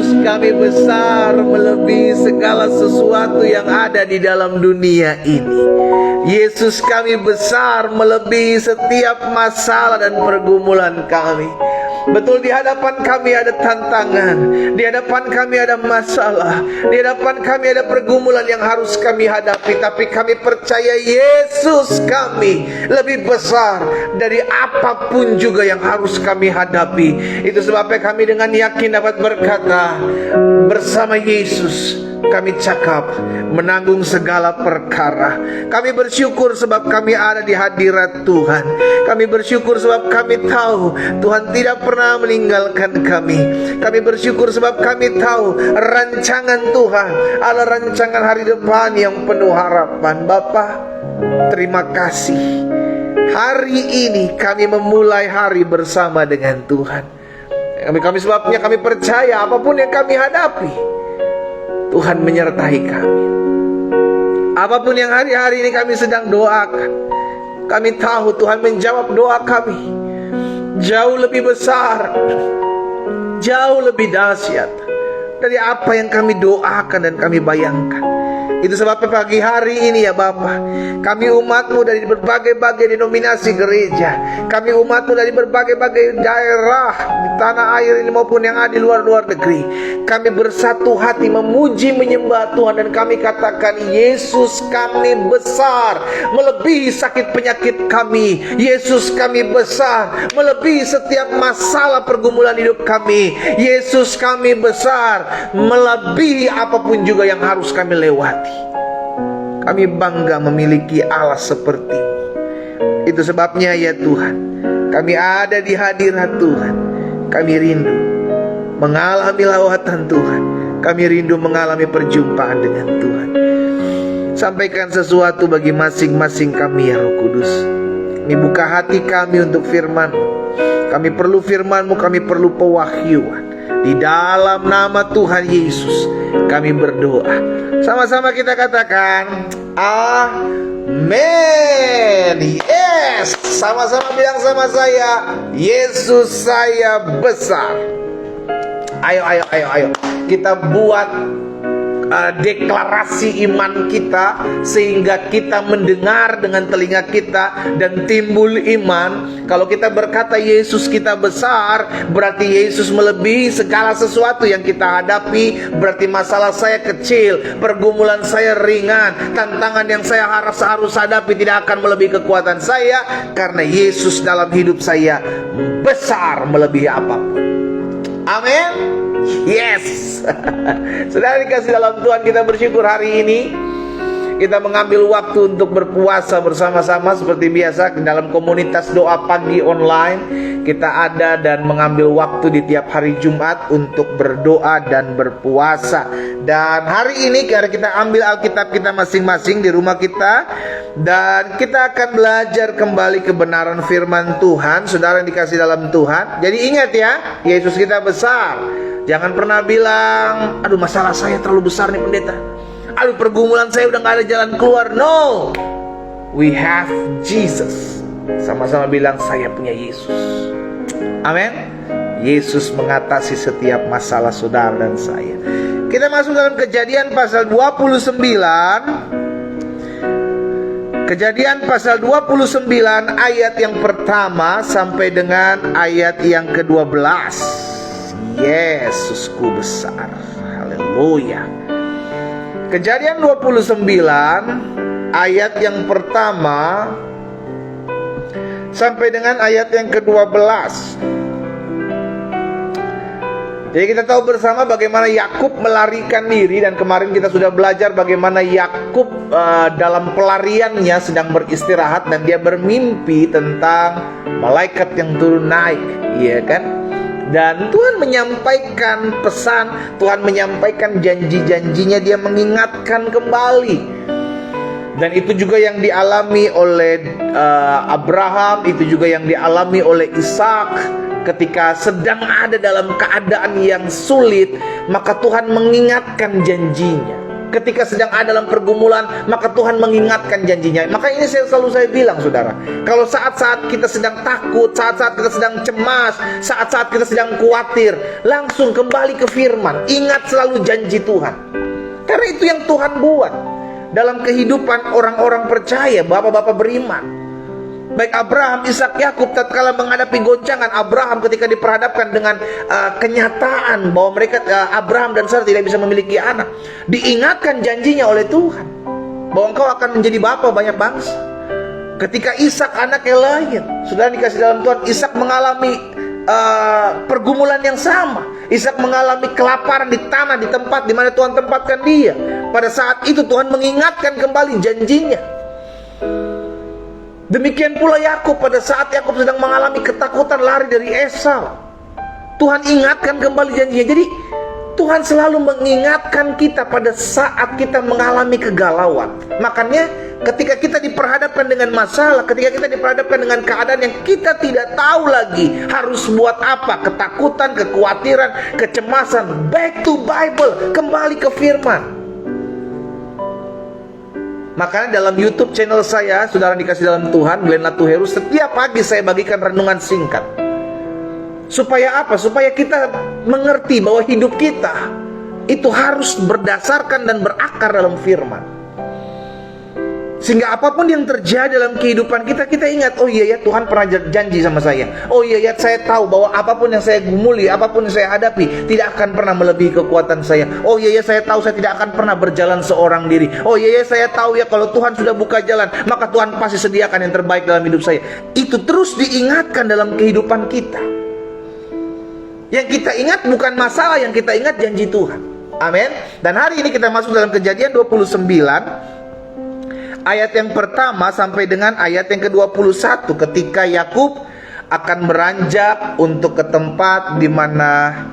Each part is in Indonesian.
Yesus kami besar melebihi segala sesuatu yang ada di dalam dunia ini. Yesus kami besar melebihi setiap masalah dan pergumulan kami. Betul, di hadapan kami ada tantangan, di hadapan kami ada masalah, di hadapan kami ada pergumulan yang harus kami hadapi. Tapi kami percaya Yesus kami lebih besar dari apapun juga yang harus kami hadapi. Itu sebabnya kami dengan yakin dapat berkata, bersama Yesus kami cakap menanggung segala perkara. Kami bersyukur sebab kami ada di hadirat Tuhan. Kami bersyukur sebab kami tahu Tuhan tidak pernah meninggalkan kami. Kami bersyukur sebab kami tahu rancangan Tuhan adalah rancangan hari depan yang penuh harapan. Bapa, terima kasih. Hari ini kami memulai hari bersama dengan Tuhan. Kami sebabnya kami percaya apapun yang kami hadapi, Tuhan menyertai kami. Apapun yang hari-hari ini kami sedang doakan, kami tahu Tuhan menjawab doa kami. Jauh lebih besar, jauh lebih dahsyat dari apa yang kami doakan dan kami bayangkan. Itu sebabnya pagi hari ini ya Bapa, kami umat-Mu dari berbagai-bagai denominasi gereja, kami umat-Mu dari berbagai-bagai daerah di tanah air ini maupun yang ada di luar-luar negeri, kami bersatu hati memuji menyembah Tuhan. Dan kami katakan, Yesus kami besar melebihi sakit penyakit kami. Yesus kami besar melebihi setiap masalah pergumulan hidup kami. Yesus kami besar melebihi apapun juga yang harus kami lewati. Kami bangga memiliki Allah seperti-Mu. Itu sebabnya ya Tuhan, kami ada di hadirat Tuhan. Kami rindu mengalami lawatan Tuhan. Kami rindu mengalami perjumpaan dengan Tuhan. Sampaikan sesuatu bagi masing-masing kami ya Roh Kudus. Kami buka hati kami untuk firman-Mu. Kami perlu firman-Mu, kami perlu pewahyuan. Di dalam nama Tuhan Yesus kami berdoa. Sama-sama kita katakan amin. Yes. Sama-sama bilang sama saya, Yesus saya besar. Ayo. Kita buat deklarasi iman kita, sehingga kita mendengar dengan telinga kita dan timbul iman. Kalau kita berkata Yesus kita besar, berarti Yesus melebihi segala sesuatu yang kita hadapi. Berarti masalah saya kecil, pergumulan saya ringan, tantangan yang saya harus hadapi tidak akan melebihi kekuatan saya, karena Yesus dalam hidup saya besar melebihi apapun. Amin. Yes. Saudara dikasih dalam Tuhan, kita bersyukur hari ini kita mengambil waktu untuk berpuasa bersama-sama seperti biasa dalam komunitas doa pagi online. Kita ada dan mengambil waktu di tiap hari Jumat untuk berdoa dan berpuasa. Dan hari ini karena kita ambil Alkitab kita masing-masing di rumah kita, dan kita akan belajar kembali kebenaran firman Tuhan. Saudara yang dikasih dalam Tuhan, jadi ingat ya, Yesus kita besar. Jangan pernah bilang, aduh masalah saya terlalu besar nih pendeta, aduh pergumulan saya udah gak ada jalan keluar. No, we have Jesus. Sama-sama bilang, saya punya Yesus. Amin. Yesus mengatasi setiap masalah saudara dan saya. Kita masuk dalam Kejadian pasal 29. Kejadian pasal 29 ayat yang pertama sampai dengan ayat yang ke-12. Yesusku besar. Haleluya. Kejadian 29 ayat yang pertama sampai dengan ayat yang ke-12. Jadi kita tahu bersama bagaimana Yakub melarikan diri, dan kemarin kita sudah belajar bagaimana Yakub dalam pelariannya sedang beristirahat dan dia bermimpi tentang malaikat yang turun naik, iya kan? Dan Tuhan menyampaikan pesan, Tuhan menyampaikan janji-janjinya, dia mengingatkan kembali. Dan itu juga yang dialami oleh Abraham, itu juga yang dialami oleh Ishak. Ketika sedang ada dalam keadaan yang sulit, maka Tuhan mengingatkan janjinya. ketika sedang ada dalam pergumulan, maka Tuhan mengingatkan janjinya. Maka ini selalu saya bilang, saudara, kalau saat-saat kita sedang takut, saat-saat kita sedang cemas, saat-saat kita sedang khawatir, langsung kembali ke firman. Ingat selalu janji Tuhan, karena itu yang Tuhan buat dalam kehidupan orang-orang percaya, bapak-bapak beriman. Baik Abraham, Ishak, Yakub, tatkala menghadapi goncangan, Abraham ketika diperhadapkan dengan kenyataan bahwa mereka Abraham dan Sarah tidak bisa memiliki anak, diingatkan janjinya oleh Tuhan bahwa engkau akan menjadi bapa banyak bangsa. Ketika Ishak anaknya lahir, saudara dikasih dalam Tuhan, Ishak mengalami pergumulan yang sama. Ishak mengalami kelaparan di tanah, di tempat di mana Tuhan tempatkan dia. Pada saat itu Tuhan mengingatkan kembali janjinya. Demikian pula Yakub, pada saat Yakub sedang mengalami ketakutan lari dari Esau, Tuhan ingatkan kembali janjinya. Jadi Tuhan selalu mengingatkan kita pada saat kita mengalami kegalauan. Makanya ketika kita diperhadapkan dengan masalah, ketika kita diperhadapkan dengan keadaan yang kita tidak tahu lagi harus buat apa, ketakutan, kekhawatiran, kecemasan, back to Bible, kembali ke firman. Makanya dalam YouTube channel saya, saudara dikasih dalam Tuhan, Glenn Latuheru, setiap pagi saya bagikan renungan singkat. Supaya apa? Supaya kita mengerti bahwa hidup kita itu harus berdasarkan dan berakar dalam firman. Sehingga apapun yang terjadi dalam kehidupan kita, kita ingat, oh iya ya, Tuhan pernah janji sama saya. Oh iya ya, saya tahu bahwa apapun yang saya gumuli, apapun yang saya hadapi, tidak akan pernah melebihi kekuatan saya. Oh iya ya, saya tahu saya tidak akan pernah berjalan seorang diri. Oh iya ya, saya tahu ya, kalau Tuhan sudah buka jalan, maka Tuhan pasti sediakan yang terbaik dalam hidup saya. Itu terus diingatkan dalam kehidupan kita. Yang kita ingat bukan masalah, yang kita ingat janji Tuhan. Amin. Dan hari ini kita masuk dalam Kejadian 29, ayat yang pertama sampai dengan ayat yang ke-21, ketika Yakub akan beranjak untuk ke tempat di mana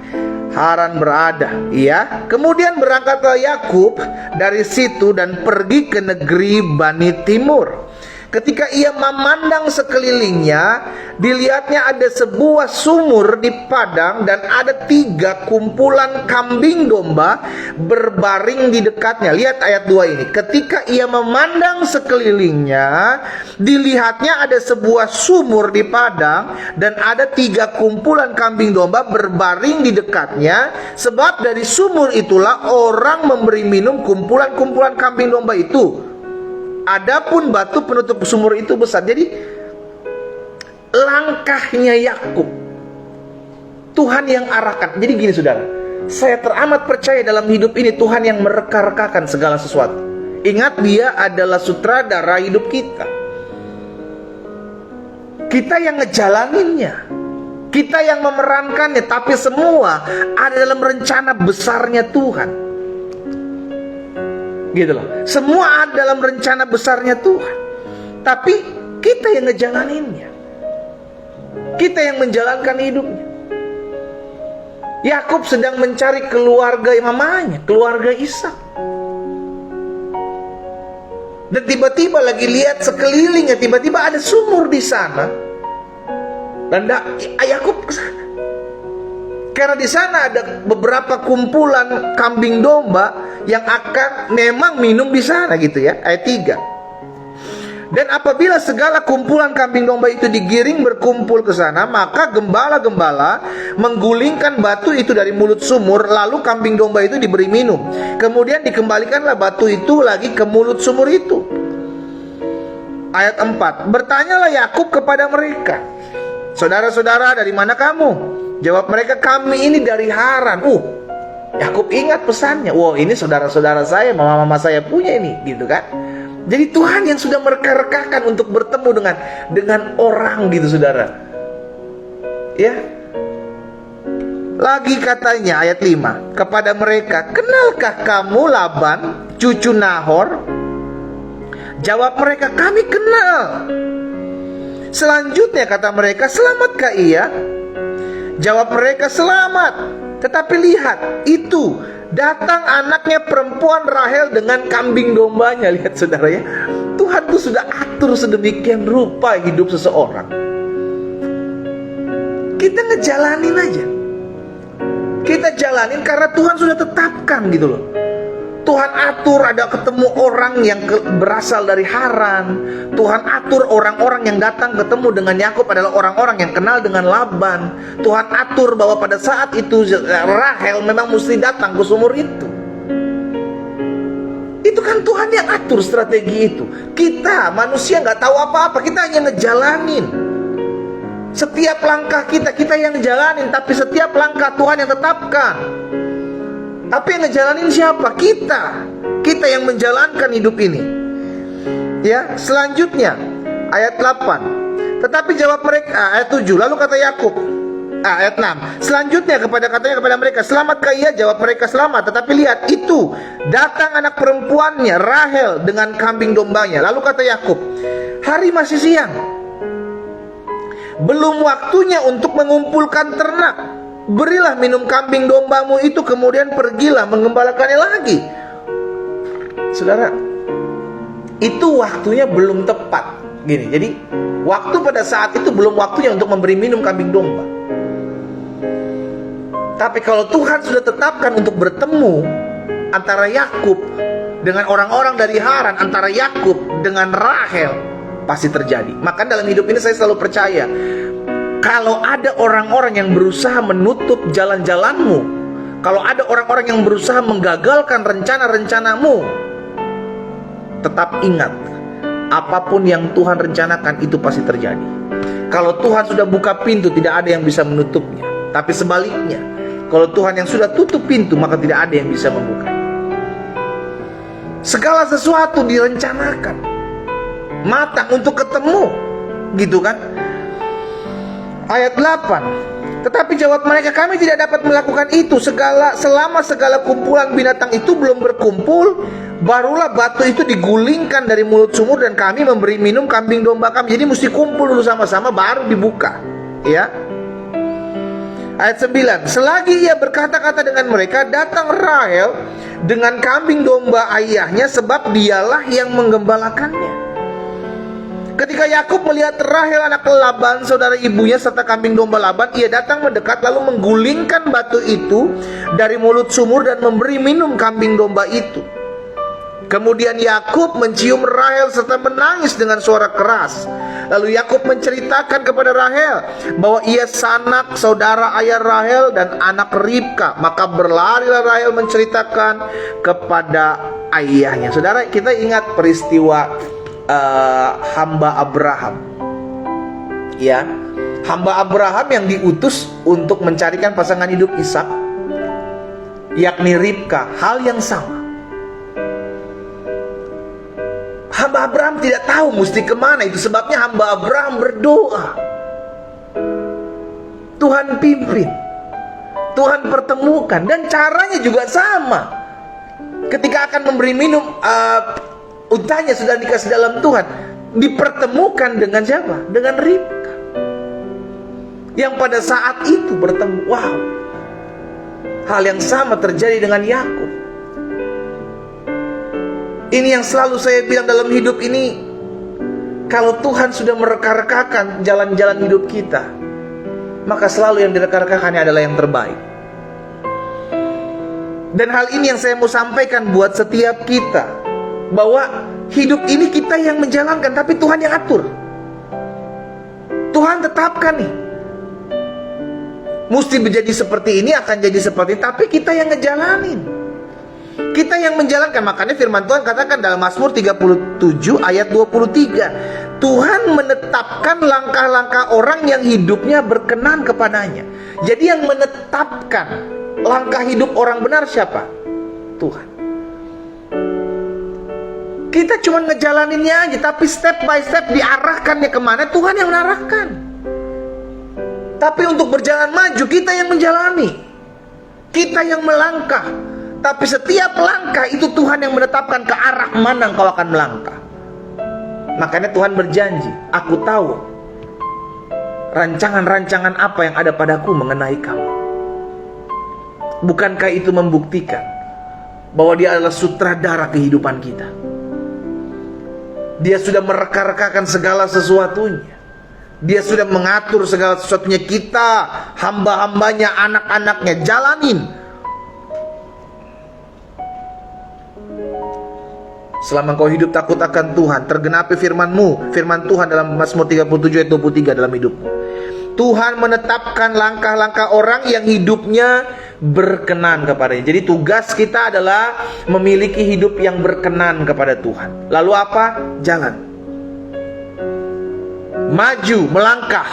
Haran berada. Ya, kemudian berangkatlah Yakub dari situ dan pergi ke negeri Bani Timur. Ketika ia memandang sekelilingnya, dilihatnya ada sebuah sumur di padang dan ada 3 kumpulan kambing domba berbaring di dekatnya. Lihat ayat 2 ini. Ketika ia memandang sekelilingnya, dilihatnya ada sebuah sumur di padang dan ada 3 kumpulan kambing domba berbaring di dekatnya. Sebab dari sumur itulah orang memberi minum kumpulan-kumpulan kambing domba itu. Adapun batu penutup sumur itu besar. Jadi langkahnya Yakub, Tuhan yang arahkan. Jadi gini saudara, saya teramat percaya dalam hidup ini Tuhan yang mereka-rekakan segala sesuatu. Ingat, dia adalah sutradara hidup kita. Kita yang ngejalaninnya, kita yang memerankannya, tapi semua ada dalam rencana besarnya Tuhan. Gitu loh. Semua ada dalam rencana besarnya Tuhan. Tapi kita yang ngejalaninnya, kita yang menjalankan hidupnya. Yakub sedang mencari keluarga mamanya, keluarga Ishak. Dan tiba-tiba lagi lihat sekelilingnya, tiba-tiba ada sumur di sana. Dan Yakub ke sana. Karena di sana ada beberapa kumpulan kambing domba yang akan memang minum di sana, gitu ya. Ayat 3. Dan apabila segala kumpulan kambing domba itu digiring berkumpul ke sana, maka gembala-gembala menggulingkan batu itu dari mulut sumur, lalu kambing domba itu diberi minum. Kemudian dikembalikanlah batu itu lagi ke mulut sumur itu. Ayat 4. Bertanyalah Yakub kepada mereka, saudara-saudara, dari mana kamu? Jawab mereka, kami ini dari Haran. Yakub ingat pesannya. Wow, ini saudara-saudara saya, mama-mama saya punya ini, gitu kan. Jadi Tuhan yang sudah mereka-rekakan untuk bertemu dengan orang, gitu saudara. Ya. Lagi katanya ayat 5 kepada mereka, kenalkah kamu Laban, cucu Nahor? Jawab mereka, kami kenal. Selanjutnya kata mereka, selamatkah ia? Jawab mereka, selamat. Tetapi lihat, itu datang anaknya perempuan Rahel dengan kambing dombanya. Lihat saudara ya, Tuhan tuh sudah atur sedemikian rupa hidup seseorang. Kita ngejalanin aja. Kita jalanin karena Tuhan sudah tetapkan, gitu loh. Tuhan atur ada ketemu orang yang berasal dari Haran. Tuhan atur orang-orang yang datang ketemu dengan Yakub adalah orang-orang yang kenal dengan Laban. Tuhan atur bahwa pada saat itu Rahel memang mesti datang ke sumur itu. Itu kan Tuhan yang atur strategi itu. Kita manusia nggak tahu apa-apa, kita hanya ngejalanin. Setiap langkah kita yang ngejalanin, tapi setiap langkah Tuhan yang tetapkan. Tapi yang ngejalanin siapa? Kita yang menjalankan hidup ini. Ya, selanjutnya ayat 8. Tetapi jawab mereka, ayat 7. Lalu kata Yakub, ayat 6. Selanjutnya katanya kepada mereka, selamatkah ia? Jawab mereka, selamat. Tetapi lihat, itu datang anak perempuannya Rahel dengan kambing dombanya. Lalu kata Yakub, hari masih siang, belum waktunya untuk mengumpulkan ternak. Berilah minum kambing dombamu itu, kemudian pergilah mengembalakannya lagi. Saudara, itu waktunya belum tepat. Gini, jadi waktu pada saat itu belum waktunya untuk memberi minum kambing domba. Tapi kalau Tuhan sudah tetapkan untuk bertemu antara Yakub dengan orang-orang dari Haran, antara Yakub dengan Rahel, pasti terjadi. Maka dalam hidup ini saya selalu percaya, kalau ada orang-orang yang berusaha menutup jalan-jalanmu, kalau ada orang-orang yang berusaha menggagalkan rencana-rencanamu, tetap ingat, apapun yang Tuhan rencanakan itu pasti terjadi. Kalau Tuhan sudah buka pintu, tidak ada yang bisa menutupnya. Tapi sebaliknya, kalau Tuhan yang sudah tutup pintu, maka tidak ada yang bisa membuka. Segala sesuatu direncanakan matang untuk ketemu, gitu kan? Ayat 8. Tetapi jawab mereka, kami tidak dapat melakukan itu selama segala kumpulan binatang itu belum berkumpul. Barulah batu itu digulingkan dari mulut sumur dan kami memberi minum kambing domba kami. Jadi mesti kumpul dulu sama-sama baru dibuka. Ya. Ayat 9. Selagi ia berkata-kata dengan mereka, datang Rahel dengan kambing domba ayahnya, sebab dialah yang menggembalakannya. Ketika Yakub melihat Rahel anak Laban, saudara ibunya, serta kambing domba Laban, ia datang mendekat lalu menggulingkan batu itu dari mulut sumur dan memberi minum kambing domba itu. Kemudian Yakub mencium Rahel serta menangis dengan suara keras. Lalu Yakub menceritakan kepada Rahel bahwa ia sanak saudara ayah Rahel dan anak Ribka. Maka berlarilah Rahel menceritakan kepada ayahnya. Saudara, kita ingat peristiwa hamba Abraham, ya, hamba Abraham yang diutus untuk mencarikan pasangan hidup Ishak, yakni Ribka. Hal yang sama, hamba Abraham tidak tahu mesti kemana. Itu sebabnya hamba Abraham berdoa, Tuhan pimpin, Tuhan pertemukan. Dan caranya juga sama. Ketika akan memberi minum untanya sudah dikasih dalam Tuhan, dipertemukan dengan siapa? Dengan Ribka, yang pada saat itu bertemu. Wow, hal yang sama terjadi dengan Yakub. Ini yang selalu saya bilang dalam hidup ini, kalau Tuhan sudah mereka-rekakan jalan-jalan hidup kita, maka selalu yang direka-rekakannya adalah yang terbaik. Dan hal ini yang saya mau sampaikan buat setiap kita, bahwa hidup ini kita yang menjalankan, tapi Tuhan yang atur. Tuhan tetapkan nih, mesti menjadi seperti ini, akan jadi seperti ini, tapi kita yang ngejalanin, kita yang menjalankan. Makanya firman Tuhan katakan dalam Mazmur 37 ayat 23, Tuhan menetapkan langkah-langkah orang yang hidupnya berkenan kepadanya. Jadi yang menetapkan langkah hidup orang benar siapa? Tuhan. Kita cuma ngejalaninnya aja, tapi step by step diarahkannya kemana, Tuhan yang menarahkan. Tapi untuk berjalan maju, kita yang menjalani, kita yang melangkah. Tapi setiap langkah itu Tuhan yang menetapkan ke arah mana engkau akan melangkah. Makanya Tuhan berjanji, aku tahu rancangan-rancangan apa yang ada padaku mengenai kamu. Bukankah itu membuktikan bahwa Dia adalah sutradara kehidupan kita? Dia sudah mereka-rekakan segala sesuatunya. Dia sudah mengatur segala sesuatunya. Kita hamba-hambanya, anak-anaknya, jalanin. Selama engkau hidup takut akan Tuhan, tergenapi firman-Mu, firman Tuhan dalam Mazmur 37 ayat 23 dalam hidupmu. Tuhan menetapkan langkah-langkah orang yang hidupnya berkenan kepadanya. Jadi tugas kita adalah memiliki hidup yang berkenan kepada Tuhan. Lalu apa? Jalan. Maju, melangkah.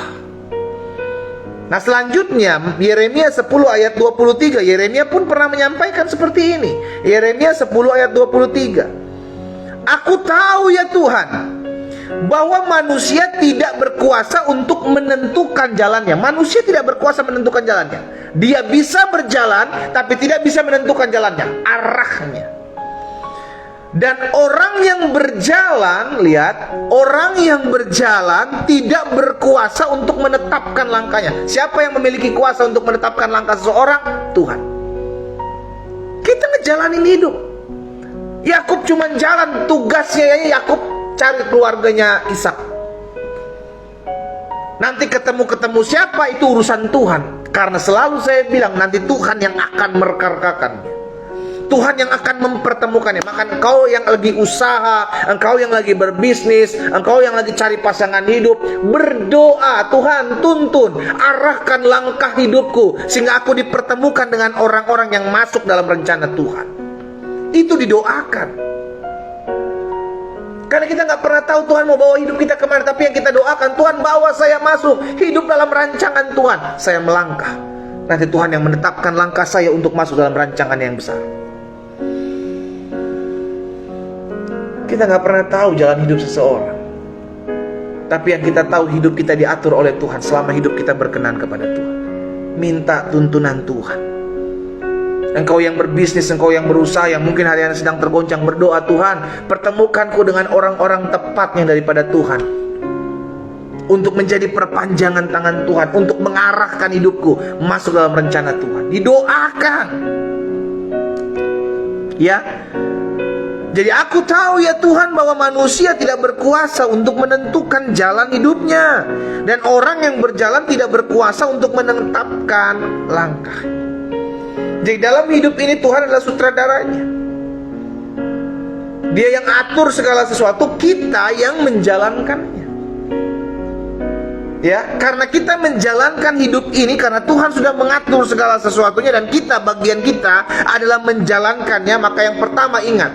Nah selanjutnya Yeremia 10 ayat 23. Yeremia pun pernah menyampaikan seperti ini. Yeremia 10 ayat 23. Aku tahu ya Tuhan, bahwa manusia tidak berkuasa untuk menentukan jalannya. Manusia tidak berkuasa menentukan jalannya. Dia bisa berjalan, tapi tidak bisa menentukan jalannya, arahnya. Dan orang yang berjalan, lihat, orang yang berjalan tidak berkuasa untuk menetapkan langkahnya. Siapa yang memiliki kuasa untuk menetapkan langkah seseorang? Tuhan. Kita ngejalanin hidup. Yakub cuma jalan, tugasnya Yakub cari keluarganya Ishak. Nanti ketemu siapa itu urusan Tuhan. Karena selalu saya bilang nanti Tuhan yang akan merekarkakannya. Tuhan yang akan mempertemukannya. Maka engkau yang lagi usaha, engkau yang lagi berbisnis, engkau yang lagi cari pasangan hidup, berdoa, Tuhan tuntun, arahkan langkah hidupku sehingga aku dipertemukan dengan orang-orang yang masuk dalam rencana Tuhan. Itu didoakan. Karena kita nggak pernah tahu Tuhan mau bawa hidup kita kemana. Tapi yang kita doakan, Tuhan bawa saya masuk hidup dalam rancangan Tuhan. Saya melangkah. Nanti Tuhan yang menetapkan langkah saya untuk masuk dalam rancangan yang besar. Kita nggak pernah tahu jalan hidup seseorang. Tapi yang kita tahu hidup kita diatur oleh Tuhan selama hidup kita berkenan kepada Tuhan. Minta tuntunan Tuhan. Engkau yang berbisnis, engkau yang berusaha, yang mungkin hari ini sedang tergoncang, berdoa, Tuhan pertemukanku dengan orang-orang tepat yang daripada Tuhan, untuk menjadi perpanjangan tangan Tuhan, untuk mengarahkan hidupku masuk dalam rencana Tuhan. Didoakan. Ya. Jadi aku tahu ya Tuhan bahwa manusia tidak berkuasa untuk menentukan jalan hidupnya, dan orang yang berjalan tidak berkuasa untuk menetapkan langkah. Jadi dalam hidup ini Tuhan adalah sutradaranya. Dia yang atur segala sesuatu, kita yang menjalankannya. Ya, karena kita menjalankan hidup ini karena Tuhan sudah mengatur segala sesuatunya, dan kita, bagian kita adalah menjalankannya. Maka yang pertama ingat,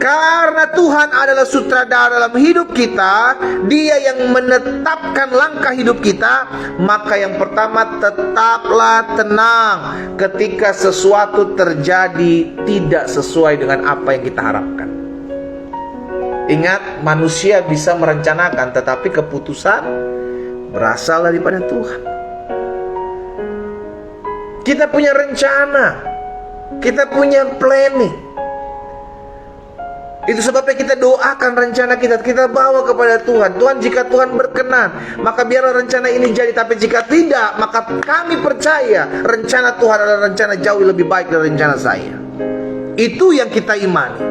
karena Tuhan adalah sutradara dalam hidup kita, Dia yang menetapkan langkah hidup kita. Maka yang pertama, tetaplah tenang ketika sesuatu terjadi tidak sesuai dengan apa yang kita harapkan. Ingat, manusia bisa merencanakan, tetapi keputusan berasal daripada Tuhan. Kita punya rencana, kita punya planning. Itu sebabnya kita doakan rencana kita bawa kepada Tuhan. Tuhan, jika Tuhan berkenan, maka biarlah rencana ini jadi. Tapi jika tidak, maka kami percaya rencana Tuhan adalah rencana jauh lebih baik dari rencana saya. Itu yang kita imani.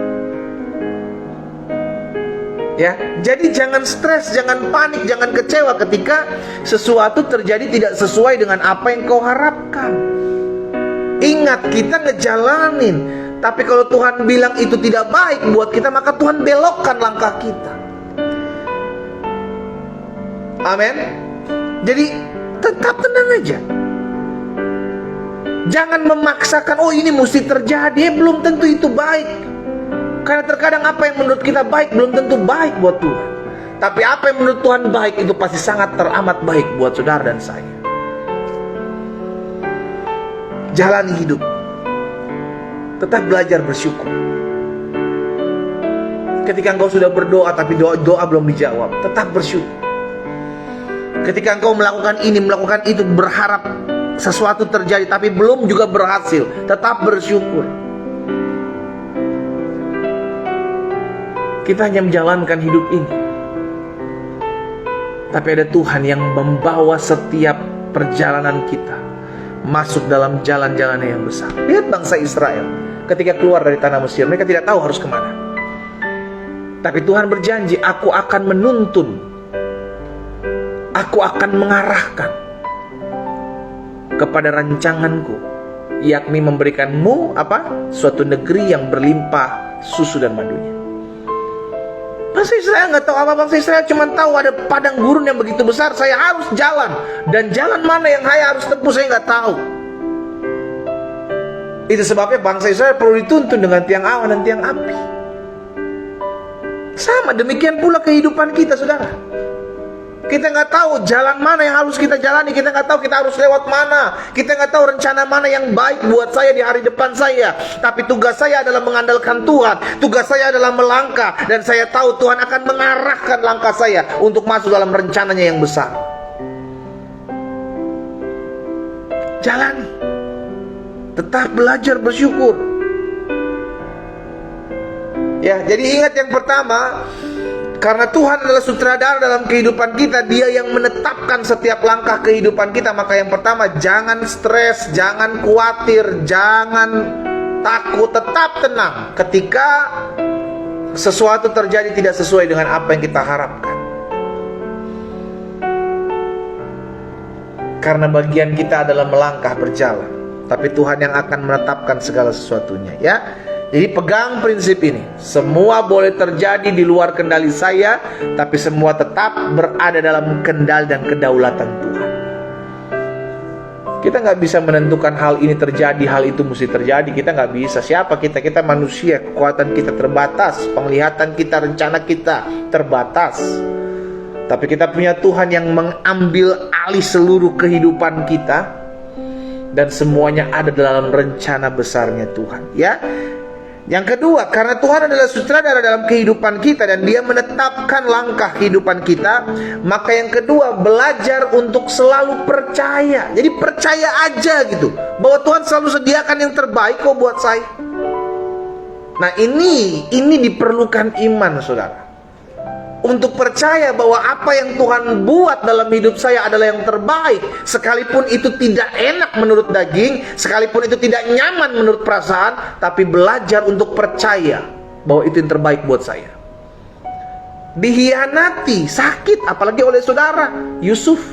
Ya, jadi jangan stres, jangan panik, jangan kecewa ketika sesuatu terjadi tidak sesuai dengan apa yang kau harapkan. Ingat, kita ngejalanin. Tapi kalau Tuhan bilang itu tidak baik buat kita, maka Tuhan belokkan langkah kita. Amin. Jadi tetap tenang aja. Jangan memaksakan, oh ini mesti terjadi. Belum tentu itu baik. Karena terkadang apa yang menurut kita baik belum tentu baik buat Tuhan. Tapi apa yang menurut Tuhan baik itu pasti sangat teramat baik buat saudara dan saya. Jalani hidup. Tetap belajar bersyukur. Ketika engkau sudah berdoa tapi doa belum dijawab, tetap bersyukur. Ketika engkau melakukan ini, melakukan itu, berharap sesuatu terjadi tapi belum juga berhasil, tetap bersyukur. Kita hanya menjalankan hidup ini, tapi ada Tuhan yang membawa setiap perjalanan kita masuk dalam jalan-jalan yang besar. Lihat bangsa Israel ketika keluar dari tanah Mesir, mereka tidak tahu harus kemana. Tapi Tuhan berjanji, aku akan menuntun, aku akan mengarahkan kepada rancanganku, yakni memberikanmu apa? Suatu negeri yang berlimpah susu dan madunya. Bangsa Israel nggak tahu apa. Bangsa Israel cuma tahu ada padang gurun yang begitu besar. Saya harus jalan. Dan jalan mana yang saya harus tempuh saya nggak tahu. Itu sebabnya bangsa Israel perlu dituntun dengan tiang awan dan tiang api. Sama demikian pula kehidupan kita, saudara. Kita nggak tahu jalan mana yang harus kita jalani. Kita nggak tahu kita harus lewat mana. Kita nggak tahu rencana mana yang baik buat saya di hari depan saya. Tapi tugas saya adalah mengandalkan Tuhan. Tugas saya adalah melangkah. Dan saya tahu Tuhan akan mengarahkan langkah saya untuk masuk dalam rencananya yang besar. Jalani. Tetap belajar bersyukur. Ya, jadi ingat yang pertama, karena Tuhan adalah sutradara dalam kehidupan kita, Dia yang menetapkan setiap langkah kehidupan kita. Maka yang pertama, jangan stres, jangan khawatir, jangan takut, tetap tenang ketika sesuatu terjadi tidak sesuai dengan apa yang kita harapkan. Karena bagian kita adalah melangkah berjalan, tapi Tuhan yang akan menetapkan segala sesuatunya, ya. Jadi pegang prinsip ini. Semua boleh terjadi di luar kendali saya, tapi semua tetap berada dalam kendali dan kedaulatan Tuhan. Kita nggak bisa menentukan hal ini terjadi, hal itu mesti terjadi. Kita nggak bisa. Siapa kita? Kita manusia. Kekuatan kita terbatas, penglihatan kita, rencana kita terbatas. Tapi kita punya Tuhan yang mengambil alih seluruh kehidupan kita, dan semuanya ada dalam rencana besarnya Tuhan, ya. Yang kedua, karena Tuhan adalah sutradara dalam kehidupan kita dan Dia menetapkan langkah kehidupan kita, maka yang kedua, belajar untuk selalu percaya. Jadi percaya aja gitu, bahwa Tuhan selalu sediakan yang terbaik kok buat saya. Nah ini diperlukan iman, saudara. Untuk percaya bahwa apa yang Tuhan buat dalam hidup saya adalah yang terbaik. Sekalipun itu tidak enak menurut daging, sekalipun itu tidak nyaman menurut perasaan, tapi belajar untuk percaya bahwa itu yang terbaik buat saya. Dihianati, sakit, apalagi oleh saudara Yusuf.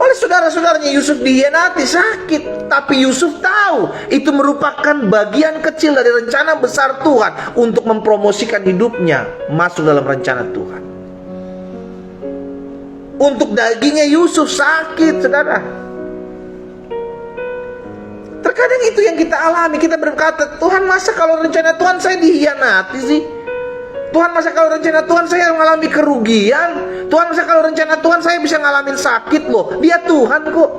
Oleh saudara-saudaranya Yusuf dihianati, sakit. Tapi Yusuf tahu itu merupakan bagian kecil dari rencana besar Tuhan untuk mempromosikan hidupnya masuk dalam rencana Tuhan. Untuk dagingnya Yusuf sakit, saudara. Terkadang itu yang kita alami. Kita berkata, Tuhan, masa kalau rencana Tuhan saya dihianati sih? Tuhan, masa kalau rencana Tuhan saya mengalami kerugian? Tuhan, masa kalau rencana Tuhan saya bisa ngalamin sakit loh? Dia Tuhan kok.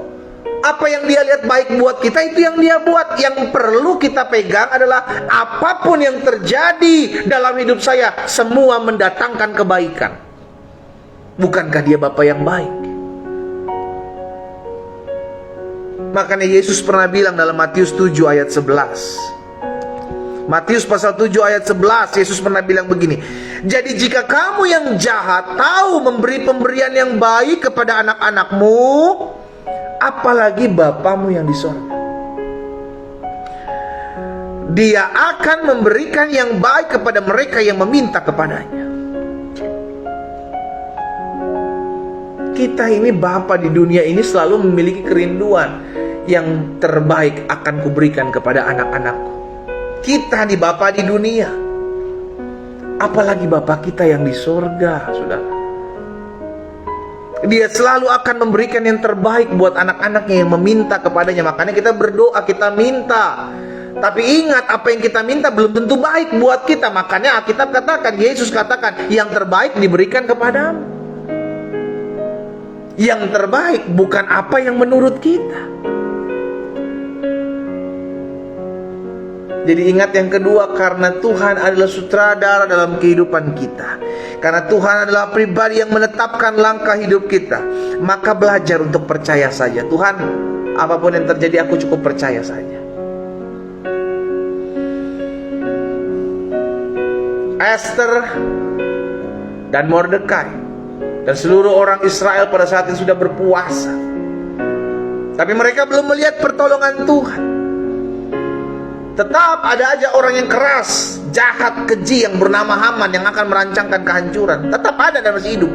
Apa yang Dia lihat baik buat kita, itu yang Dia buat. Yang perlu kita pegang adalah apapun yang terjadi dalam hidup saya, semua mendatangkan kebaikan. Bukankah Dia Bapa yang baik? Makanya Yesus pernah bilang dalam Matius 7 ayat 11. Matius pasal 7 ayat 11, Yesus pernah bilang begini, jadi jika kamu yang jahat tahu memberi pemberian yang baik kepada anak-anakmu, apalagi Bapamu yang di sorga. Dia akan memberikan yang baik kepada mereka yang meminta kepadanya. Kita ini Bapa di dunia ini selalu memiliki kerinduan, yang terbaik akan kuberikan kepada anak-anakku. Kita di Bapa di dunia, apalagi Bapa kita yang di sorga, saudara. Dia selalu akan memberikan yang terbaik buat anak-anaknya yang meminta kepadanya. Makanya kita berdoa, kita minta. Tapi ingat, apa yang kita minta belum tentu baik buat kita. Makanya Alkitab katakan, Yesus katakan, yang terbaik diberikan kepadamu. Yang terbaik bukan apa yang menurut kita. Jadi ingat yang kedua, karena Tuhan adalah sutradara dalam kehidupan kita, karena Tuhan adalah pribadi yang menetapkan langkah hidup kita, maka belajar untuk percaya saja. Tuhan, apapun yang terjadi aku cukup percaya saja. Esther dan Mordekai dan seluruh orang Israel pada saat itu sudah berpuasa, tapi mereka belum melihat pertolongan Tuhan. Tetap ada aja orang yang keras, jahat, keji yang bernama Haman yang akan merancangkan kehancuran. Tetap ada dan masih hidup.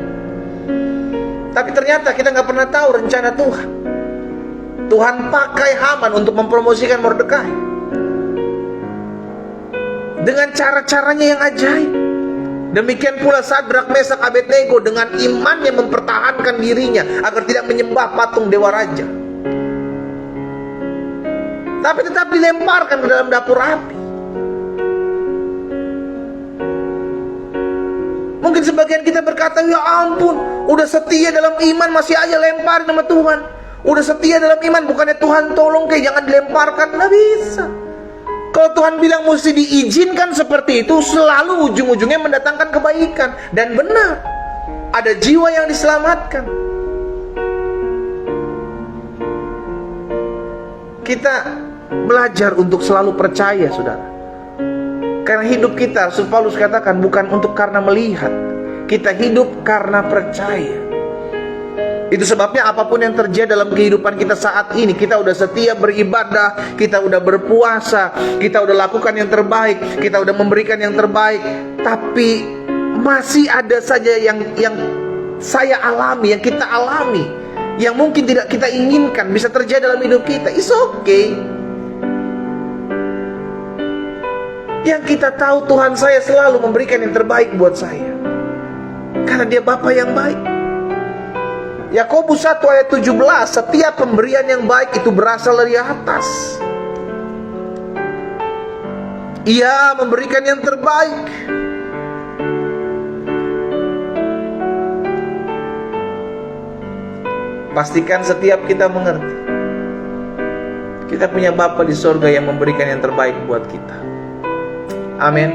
Tapi ternyata kita nggak pernah tahu rencana Tuhan. Tuhan pakai Haman untuk mempromosikan Mordekai dengan cara-caranya yang ajaib. Demikian pula Sadrak, Mesak, Abednego dengan imannya mempertahankan dirinya agar tidak menyembah patung dewa raja. Tapi tetap dilemparkan ke dalam dapur api. Mungkin sebagian kita berkata, ya ampun, udah setia dalam iman masih aja lemparin sama Tuhan. Udah setia dalam iman, bukannya Tuhan tolong kayak jangan dilemparkan. Nggak bisa. Kalau Tuhan bilang mesti diizinkan seperti itu, selalu ujung-ujungnya mendatangkan kebaikan. Dan benar, ada jiwa yang diselamatkan. Kita belajar untuk selalu percaya, saudara. Karena hidup kita, Rasul Paulus katakan, bukan untuk karena melihat. Kita hidup karena percaya. Itu sebabnya apapun yang terjadi dalam kehidupan kita saat ini, kita udah setia beribadah, kita udah berpuasa, kita udah lakukan yang terbaik, kita udah memberikan yang terbaik, tapi masih ada saja yang saya alami, yang kita alami, yang mungkin tidak kita inginkan bisa terjadi dalam hidup kita. It's okay. Yang kita tahu, Tuhan saya selalu memberikan yang terbaik buat saya, karena Dia Bapa yang baik. Yakobus 1 ayat 17, setiap pemberian yang baik itu berasal dari atas. Ia memberikan yang terbaik. Pastikan setiap kita mengerti, kita punya Bapa di sorga yang memberikan yang terbaik buat kita. Amin.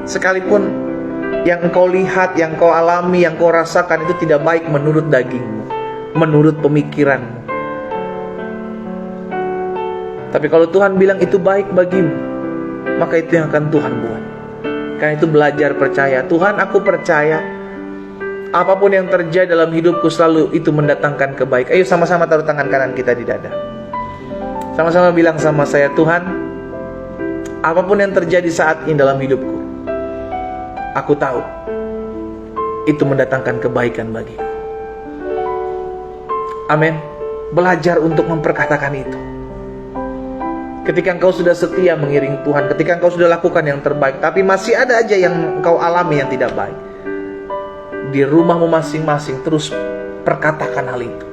Sekalipun yang engkau lihat, yang kau alami, yang kau rasakan itu tidak baik menurut dagingmu, menurut pemikiranmu. Tapi kalau Tuhan bilang itu baik bagimu, maka itu yang akan Tuhan buat. Karena itu belajar percaya. Tuhan, aku percaya apapun yang terjadi dalam hidupku selalu itu mendatangkan kebaikan. Ayo sama-sama taruh tangan kanan kita di dada. Sama-sama bilang sama saya, Tuhan, apapun yang terjadi saat ini dalam hidupku, aku tahu itu mendatangkan kebaikan bagiku. Amin. Belajar untuk memperkatakan itu. Ketika engkau sudah setia mengiring Tuhan, ketika engkau sudah lakukan yang terbaik, tapi masih ada aja yang engkau alami yang tidak baik, di rumahmu masing-masing terus perkatakan hal itu,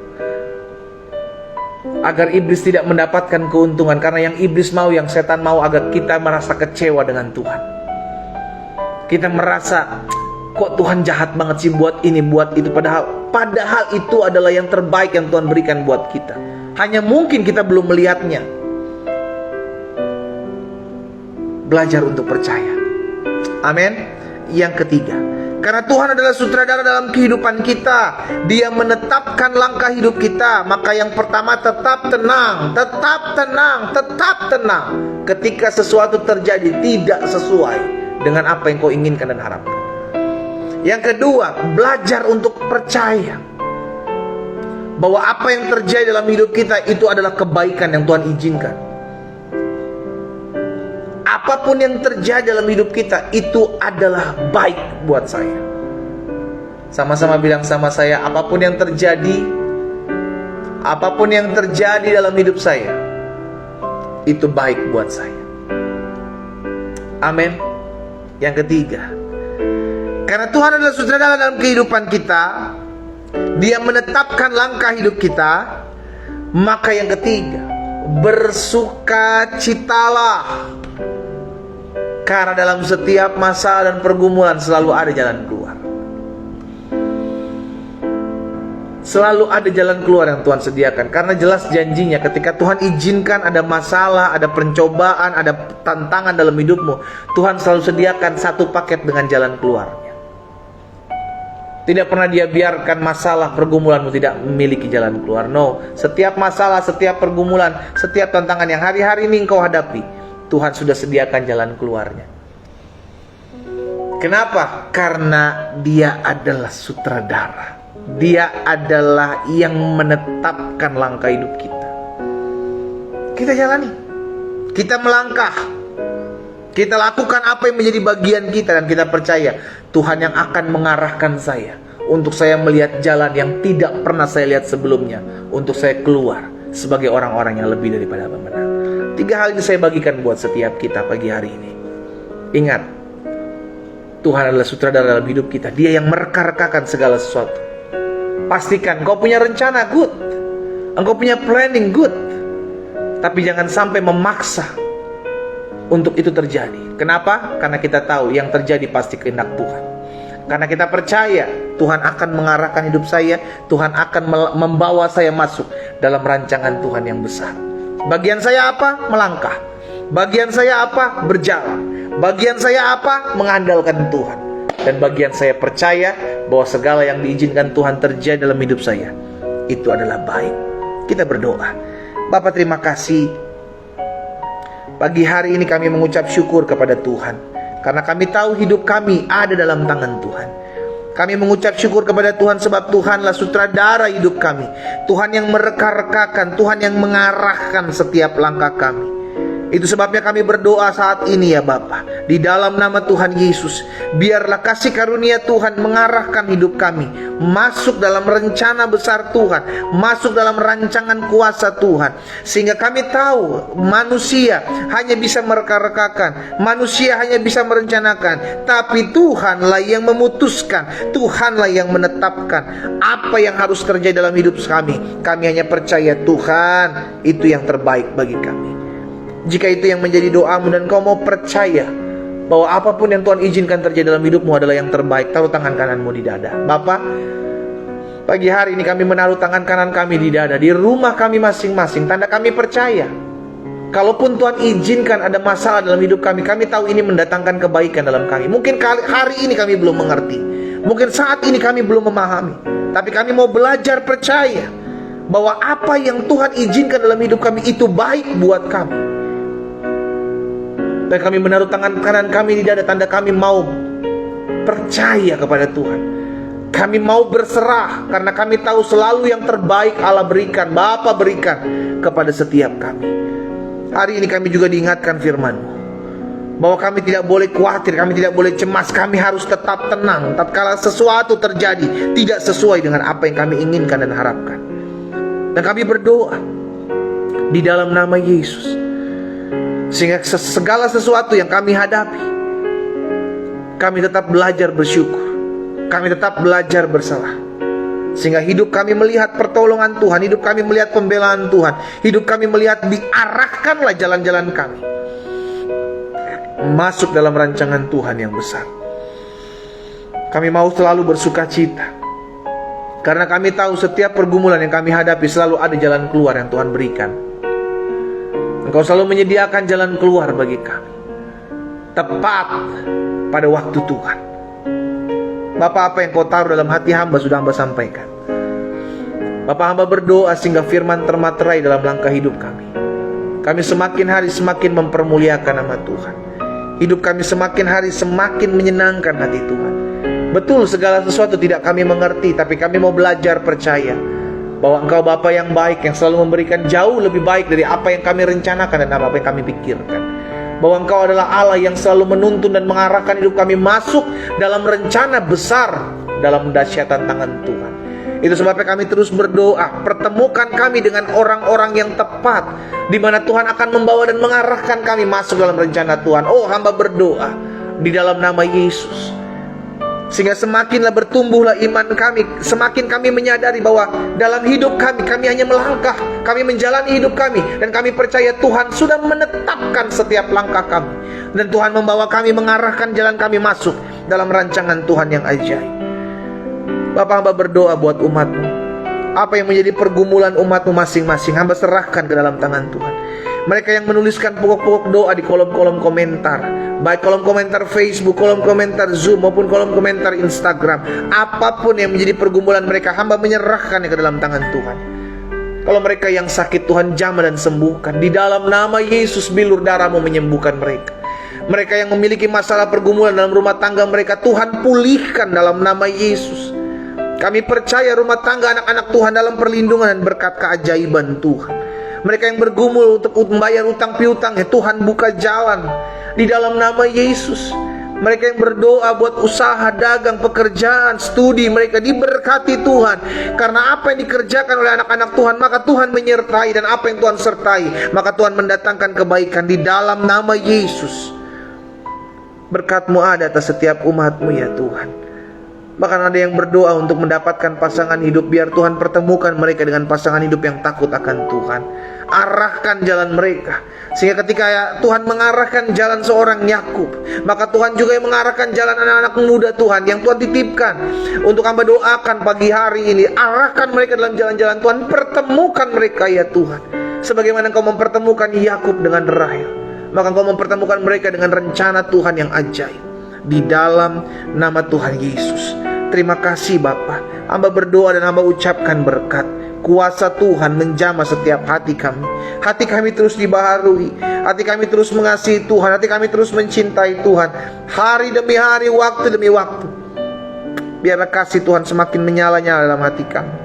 agar iblis tidak mendapatkan keuntungan. Karena yang iblis mau, yang setan mau, agar kita merasa kecewa dengan Tuhan. Kita merasa, kok Tuhan jahat banget sih buat ini, buat itu. Padahal itu adalah yang terbaik yang Tuhan berikan buat kita. Hanya mungkin kita belum melihatnya. Belajar untuk percaya. Amin. Yang ketiga, karena Tuhan adalah sutradara dalam kehidupan kita, Dia menetapkan langkah hidup kita. Maka yang pertama, tetap tenang. Tetap tenang, tetap tenang ketika sesuatu terjadi tidak sesuai dengan apa yang kau inginkan dan harapkan. Yang kedua, belajar untuk percaya bahwa apa yang terjadi dalam hidup kita itu adalah kebaikan yang Tuhan izinkan. Apapun yang terjadi dalam hidup kita itu adalah baik buat saya. Sama-sama bilang sama saya, apapun yang terjadi dalam hidup saya itu baik buat saya. Amin. Yang ketiga, karena Tuhan adalah sutradara dalam kehidupan kita, Dia menetapkan langkah hidup kita. Maka yang ketiga, bersukacitalah, karena dalam setiap masalah dan pergumulan selalu ada jalan keluar. Selalu ada jalan keluar yang Tuhan sediakan. Karena jelas janjinya, ketika Tuhan izinkan ada masalah, ada pencobaan, ada tantangan dalam hidupmu, Tuhan selalu sediakan satu paket dengan jalan keluarnya. Tidak pernah Dia biarkan masalah pergumulanmu tidak memiliki jalan keluar. No, setiap masalah, setiap pergumulan, setiap tantangan yang hari-hari ini engkau hadapi, Tuhan sudah sediakan jalan keluarnya. Kenapa? Karena Dia adalah sutradara. Dia adalah yang menetapkan langkah hidup kita. Kita jalani, kita melangkah, kita lakukan apa yang menjadi bagian kita, dan kita percaya Tuhan yang akan mengarahkan saya untuk saya melihat jalan yang tidak pernah saya lihat sebelumnya, untuk saya keluar sebagai orang-orang yang lebih daripada pemenang. 3 hal ini saya bagikan buat setiap kita pagi hari ini. Ingat, Tuhan adalah sutradara dalam hidup kita. Dia yang mereka-rekakan segala sesuatu. Pastikan kau punya rencana, good. Engkau punya planning, good. Tapi jangan sampai memaksa untuk itu terjadi. Kenapa? Karena kita tahu yang terjadi pasti kehendak Tuhan. Karena kita percaya Tuhan akan mengarahkan hidup saya. Tuhan akan membawa saya masuk dalam rancangan Tuhan yang besar. Bagian saya apa? Melangkah. Bagian saya apa? Berjalan. Bagian saya apa? Mengandalkan Tuhan. Dan bagian saya percaya bahwa segala yang diizinkan Tuhan terjadi dalam hidup saya, itu adalah baik. Kita berdoa. Bapa, terima kasih. Pagi hari ini kami mengucap syukur kepada Tuhan, karena kami tahu hidup kami ada dalam tangan Tuhan. Kami mengucap syukur kepada Tuhan sebab Tuhanlah sutradara hidup kami. Tuhan yang mereka-rekakan, Tuhan yang mengarahkan setiap langkah kami. Itu sebabnya kami berdoa saat ini ya Bapa, di dalam nama Tuhan Yesus, biarlah kasih karunia Tuhan mengarahkan hidup kami masuk dalam rencana besar Tuhan, masuk dalam rancangan kuasa Tuhan, sehingga kami tahu manusia hanya bisa mereka-rekakan, manusia hanya bisa merencanakan, tapi Tuhanlah yang memutuskan, Tuhanlah yang menetapkan apa yang harus terjadi dalam hidup kami. Kami hanya percaya Tuhan itu yang terbaik bagi kami. Jika itu yang menjadi doamu dan kau mau percaya bahwa apapun yang Tuhan izinkan terjadi dalam hidupmu adalah yang terbaik, taruh tangan kananmu di dada. Bapa, pagi hari ini kami menaruh tangan kanan kami di dada, di rumah kami masing-masing. Tanda kami percaya, kalaupun Tuhan izinkan ada masalah dalam hidup kami, kami tahu ini mendatangkan kebaikan dalam kami. Mungkin hari ini kami belum mengerti, mungkin saat ini kami belum memahami, tapi kami mau belajar percaya bahwa apa yang Tuhan izinkan dalam hidup kami itu baik buat kami. Dan kami menaruh tangan kanan kami di dada, tanda kami mau percaya kepada Tuhan. Kami mau berserah, karena kami tahu selalu yang terbaik Allah berikan, Bapa berikan kepada setiap kami. Hari ini kami juga diingatkan firman-Mu, bahwa kami tidak boleh khawatir, kami tidak boleh cemas, kami harus tetap tenang tatkala sesuatu terjadi tidak sesuai dengan apa yang kami inginkan dan harapkan. Dan kami berdoa di dalam nama Yesus, sehingga segala sesuatu yang kami hadapi, kami tetap belajar bersyukur, kami tetap belajar bersalah, sehingga hidup kami melihat pertolongan Tuhan, hidup kami melihat pembelaan Tuhan, hidup kami melihat diarahkanlah jalan-jalan kami masuk dalam rancangan Tuhan yang besar. Kami mau selalu bersuka cita, karena kami tahu setiap pergumulan yang kami hadapi selalu ada jalan keluar yang Tuhan berikan. Engkau selalu menyediakan jalan keluar bagi kami, tepat pada waktu Tuhan. Bapa, apa yang kau taruh dalam hati hamba sudah hamba sampaikan. Bapa, hamba berdoa sehingga firman termaterai dalam langkah hidup kami. Kami semakin hari semakin mempermuliakan nama Tuhan. Hidup kami semakin hari semakin menyenangkan hati Tuhan. Betul segala sesuatu tidak kami mengerti, tapi kami mau belajar percaya bahwa Engkau Bapa yang baik, yang selalu memberikan jauh lebih baik dari apa yang kami rencanakan dan apa yang kami pikirkan. Bahwa Engkau adalah Allah yang selalu menuntun dan mengarahkan hidup kami masuk dalam rencana besar dalam dahsyatan tangan Tuhan. Itu sebabnya kami terus berdoa, pertemukan kami dengan orang-orang yang tepat, di mana Tuhan akan membawa dan mengarahkan kami masuk dalam rencana Tuhan. Oh, hamba berdoa di dalam nama Yesus, sehingga semakinlah bertumbuhlah iman kami, semakin kami menyadari bahwa dalam hidup kami hanya melangkah, kami menjalani hidup kami, dan kami percaya Tuhan sudah menetapkan setiap langkah kami, dan Tuhan membawa kami, mengarahkan jalan kami masuk dalam rancangan Tuhan yang ajaib. Bapa, hamba berdoa buat umat-Mu. Apa yang menjadi pergumulan umat-Mu masing-masing, hamba serahkan ke dalam tangan Tuhan. Mereka yang menuliskan pokok-pokok doa di kolom-kolom komentar, baik kolom komentar Facebook, kolom komentar Zoom, maupun kolom komentar Instagram, apapun yang menjadi pergumulan mereka, hamba menyerahkannya ke dalam tangan Tuhan. Kalau mereka yang sakit, Tuhan jamah dan sembuhkan. Di dalam nama Yesus, bilur darah-Mu menyembuhkan mereka. Mereka yang memiliki masalah pergumulan dalam rumah tangga mereka, Tuhan pulihkan dalam nama Yesus. Kami percaya rumah tangga anak-anak Tuhan dalam perlindungan dan berkat keajaiban Tuhan. Mereka yang bergumul untuk membayar utang piutang, ya Tuhan buka jalan di dalam nama Yesus. Mereka yang berdoa buat usaha, dagang, pekerjaan, studi, mereka diberkati Tuhan. Karena apa yang dikerjakan oleh anak-anak Tuhan, maka Tuhan menyertai, dan apa yang Tuhan sertai, maka Tuhan mendatangkan kebaikan di dalam nama Yesus. Berkat-Mu ada atas setiap umat-Mu ya Tuhan. Bahkan ada yang berdoa untuk mendapatkan pasangan hidup. Biar Tuhan pertemukan mereka dengan pasangan hidup yang takut akan Tuhan. Arahkan jalan mereka, sehingga ketika Tuhan mengarahkan jalan seorang Yakub, maka Tuhan juga yang mengarahkan jalan anak-anak muda Tuhan yang Tuhan titipkan untuk hamba doakan pagi hari ini. Arahkan mereka dalam jalan-jalan Tuhan. Pertemukan mereka ya Tuhan, sebagaimana Engkau mempertemukan Yakub dengan Rahel, maka Engkau mempertemukan mereka dengan rencana Tuhan yang ajaib. Di dalam nama Tuhan Yesus. Terima kasih Bapa. Hamba berdoa dan hamba ucapkan berkat. Kuasa Tuhan menjamah setiap hati kami. Hati kami terus dibaharui. Hati kami terus mengasihi Tuhan. Hati kami terus mencintai Tuhan. Hari demi hari, waktu demi waktu. Biarlah kasih Tuhan semakin menyala-nyala dalam hati kami.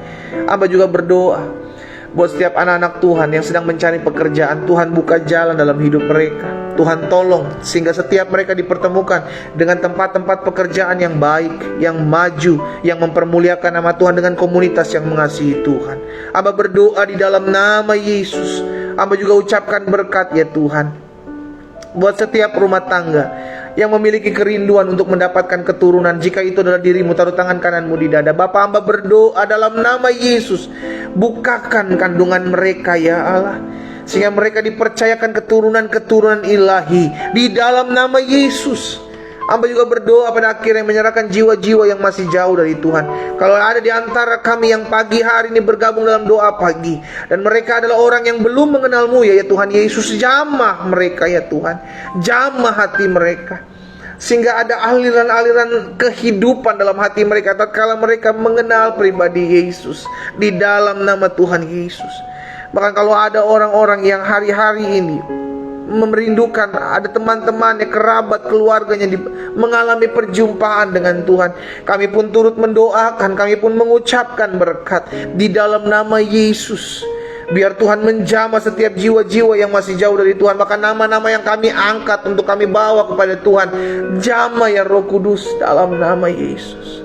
Hamba juga berdoa buat setiap anak-anak Tuhan yang sedang mencari pekerjaan. Tuhan buka jalan dalam hidup mereka. Tuhan tolong sehingga setiap mereka dipertemukan dengan tempat-tempat pekerjaan yang baik, yang maju, yang mempermuliakan nama Tuhan dengan komunitas yang mengasihi Tuhan. Hamba berdoa di dalam nama Yesus. Hamba juga ucapkan berkat ya Tuhan buat setiap rumah tangga yang memiliki kerinduan untuk mendapatkan keturunan. Jika itu adalah dirimu, taruh tangan kananmu di dada. Bapa, hamba berdoa dalam nama Yesus. Bukakan kandungan mereka ya Allah, sehingga mereka dipercayakan keturunan-keturunan ilahi di dalam nama Yesus. Hamba juga berdoa pada akhirnya menyerahkan jiwa-jiwa yang masih jauh dari Tuhan. Kalau ada di antara kami yang pagi hari ini bergabung dalam doa pagi, dan mereka adalah orang yang belum mengenal-Mu ya Tuhan Yesus, jamah mereka ya Tuhan. Jamah hati mereka, sehingga ada aliran-aliran kehidupan dalam hati mereka tatkala mereka mengenal pribadi Yesus di dalam nama Tuhan Yesus. Bahkan kalau ada orang-orang yang hari-hari ini merindukan, ada teman-temannya, kerabat, keluarganya mengalami perjumpaan dengan Tuhan, kami pun turut mendoakan, kami pun mengucapkan berkat di dalam nama Yesus. Biar Tuhan menjamah setiap jiwa-jiwa yang masih jauh dari Tuhan. Maka nama-nama yang kami angkat untuk kami bawa kepada Tuhan, jamah ya Roh Kudus dalam nama Yesus.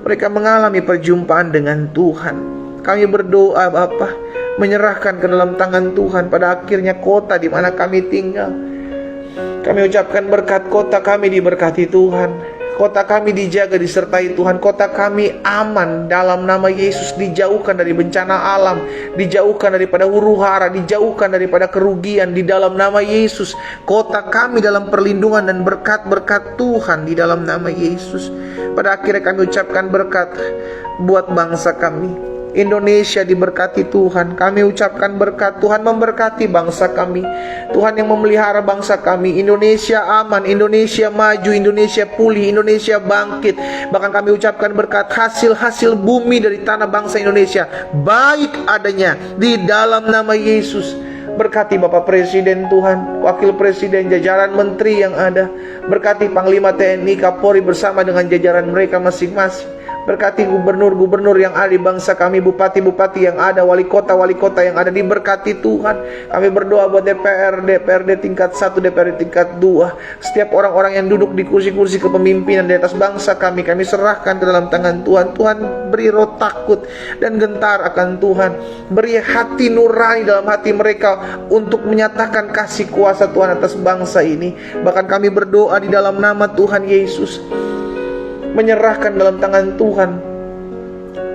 Mereka mengalami perjumpaan dengan Tuhan. Kami berdoa Bapa, menyerahkan ke dalam tangan Tuhan pada akhirnya kota di mana kami tinggal. Kami ucapkan berkat, kota kami diberkati Tuhan. Kota kami dijaga, disertai Tuhan. Kota kami aman dalam nama Yesus. Dijauhkan dari bencana alam, dijauhkan daripada huru-hara, dijauhkan daripada kerugian di dalam nama Yesus. Kota kami dalam perlindungan dan berkat-berkat Tuhan di dalam nama Yesus. Pada akhirnya kami ucapkan berkat buat bangsa kami. Indonesia diberkati Tuhan. Kami ucapkan berkat, Tuhan memberkati bangsa kami. Tuhan yang memelihara bangsa kami. Indonesia aman, Indonesia maju, Indonesia pulih, Indonesia bangkit. Bahkan kami ucapkan berkat, hasil-hasil bumi dari tanah bangsa Indonesia baik adanya di dalam nama Yesus. Berkati Bapak Presiden Tuhan, Wakil Presiden, jajaran menteri yang ada. Berkati Panglima TNI, Kapolri bersama dengan jajaran mereka masing-masing. Berkati gubernur-gubernur yang ada di bangsa kami, bupati-bupati yang ada, wali kota yang ada, diberkati Tuhan. Kami berdoa buat DPRD tingkat 1, DPRD tingkat 2. Setiap orang-orang yang duduk di kursi-kursi kepemimpinan di atas bangsa kami serahkan ke dalam tangan Tuhan. Tuhan beri roh takut dan gentar akan Tuhan. Beri hati nurani dalam hati mereka untuk menyatakan kasih kuasa Tuhan atas bangsa ini. Bahkan kami berdoa di dalam nama Tuhan Yesus, menyerahkan dalam tangan Tuhan.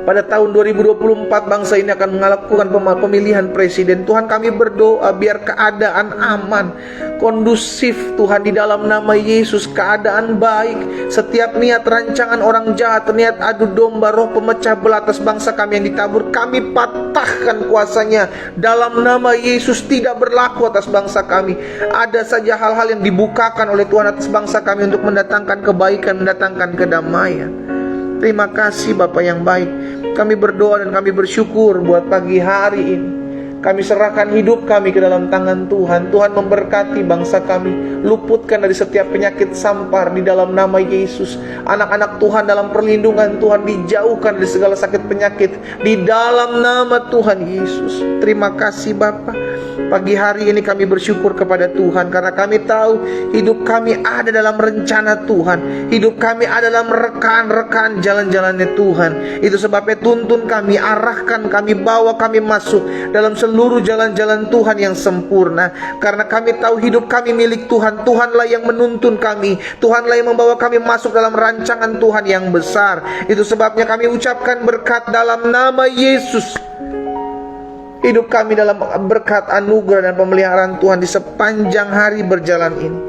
Pada tahun 2024 bangsa ini akan melakukan pemilihan presiden. Tuhan, kami berdoa biar keadaan aman, kondusif Tuhan di dalam nama Yesus. Keadaan baik. Setiap niat rancangan orang jahat, niat adu domba, roh pemecah belah atas bangsa kami yang ditabur, kami patahkan kuasanya dalam nama Yesus. Tidak berlaku atas bangsa kami. Ada saja hal-hal yang dibukakan oleh Tuhan atas bangsa kami untuk mendatangkan kebaikan, mendatangkan kedamaian. Terima kasih Bapa yang baik. Kami berdoa dan kami bersyukur buat pagi hari ini. Kami serahkan hidup kami ke dalam tangan Tuhan. Tuhan memberkati bangsa kami. Luputkan dari setiap penyakit sampar di dalam nama Yesus. Anak-anak Tuhan dalam perlindungan Tuhan, dijauhkan dari segala sakit penyakit di dalam nama Tuhan Yesus. Terima kasih Bapa. Pagi hari ini kami bersyukur kepada Tuhan, karena kami tahu hidup kami ada dalam rencana Tuhan. Hidup kami ada dalam rekan-rekan jalan-jalannya Tuhan. Itu sebabnya tuntun kami, arahkan kami, bawa kami masuk dalam seluruh seluruh jalan-jalan Tuhan yang sempurna. Karena kami tahu hidup kami milik Tuhan. Tuhanlah yang menuntun kami, Tuhanlah yang membawa kami masuk dalam rancangan Tuhan yang besar. Itu sebabnya kami ucapkan berkat dalam nama Yesus. Hidup kami dalam berkat anugerah dan pemeliharaan Tuhan di sepanjang hari berjalan ini.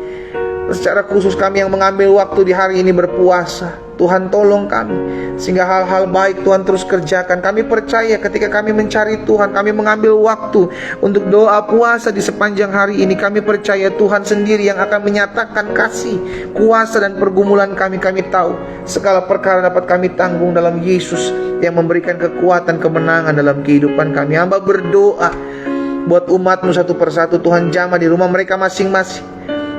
Secara khusus kami yang mengambil waktu di hari ini berpuasa, Tuhan tolong kami sehingga hal-hal baik Tuhan terus kerjakan. Kami percaya ketika kami mencari Tuhan, kami mengambil waktu untuk doa puasa di sepanjang hari ini. Kami percaya Tuhan sendiri yang akan menyatakan kasih, kuasa dan pergumulan kami. Kami tahu segala perkara dapat kami tanggung dalam Yesus yang memberikan kekuatan kemenangan dalam kehidupan kami. Hamba berdoa buat umat-Mu satu persatu, Tuhan jamah di rumah mereka masing-masing.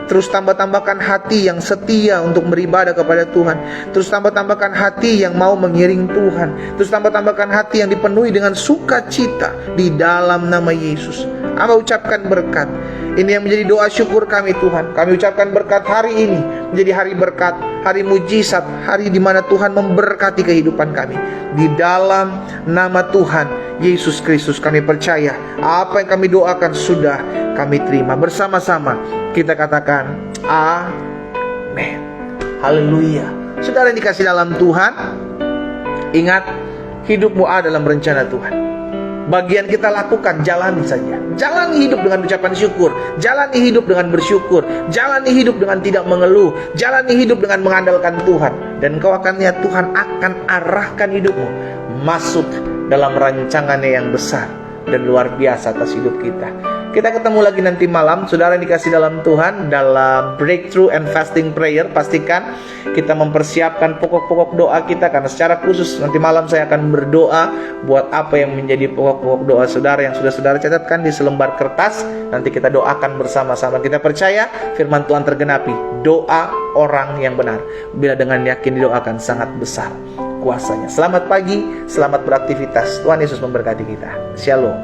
Terus tambahkan hati yang setia untuk beribadah kepada Tuhan. Terus tambahkan hati yang mau mengiring Tuhan. Terus tambahkan hati yang dipenuhi dengan sukacita di dalam nama Yesus. Hamba ucapkan berkat. Ini yang menjadi doa syukur kami Tuhan. Kami ucapkan berkat hari ini menjadi hari berkat, hari mujizat, hari di mana Tuhan memberkati kehidupan kami. Di dalam nama Tuhan Yesus Kristus kami percaya apa yang kami doakan sudah kami terima. Bersama-sama kita katakan amin. Haleluya. Saudara yang dikasih dalam Tuhan, ingat, hidupmu ada dalam rencana Tuhan. Bagian kita lakukan, jalani saja. Jalani hidup dengan ucapan syukur. Jalani hidup dengan bersyukur. Jalani hidup dengan tidak mengeluh. Jalani hidup dengan mengandalkan Tuhan. Dan kau akan lihat Tuhan akan arahkan hidupmu masuk dalam rancangannya yang besar dan luar biasa atas hidup kita. Kita ketemu lagi nanti malam, saudara yang dikasih dalam Tuhan, dalam Breakthrough and Fasting Prayer. Pastikan kita mempersiapkan pokok-pokok doa kita, karena secara khusus nanti malam saya akan berdoa buat apa yang menjadi pokok-pokok doa saudara yang sudah saudara catatkan di selembar kertas. Nanti kita doakan bersama-sama. Kita percaya firman Tuhan tergenapi. Doa orang yang benar, bila dengan yakin didoakan, sangat besar kuasanya. Selamat pagi, selamat beraktivitas. Tuhan Yesus memberkati kita. Shalom.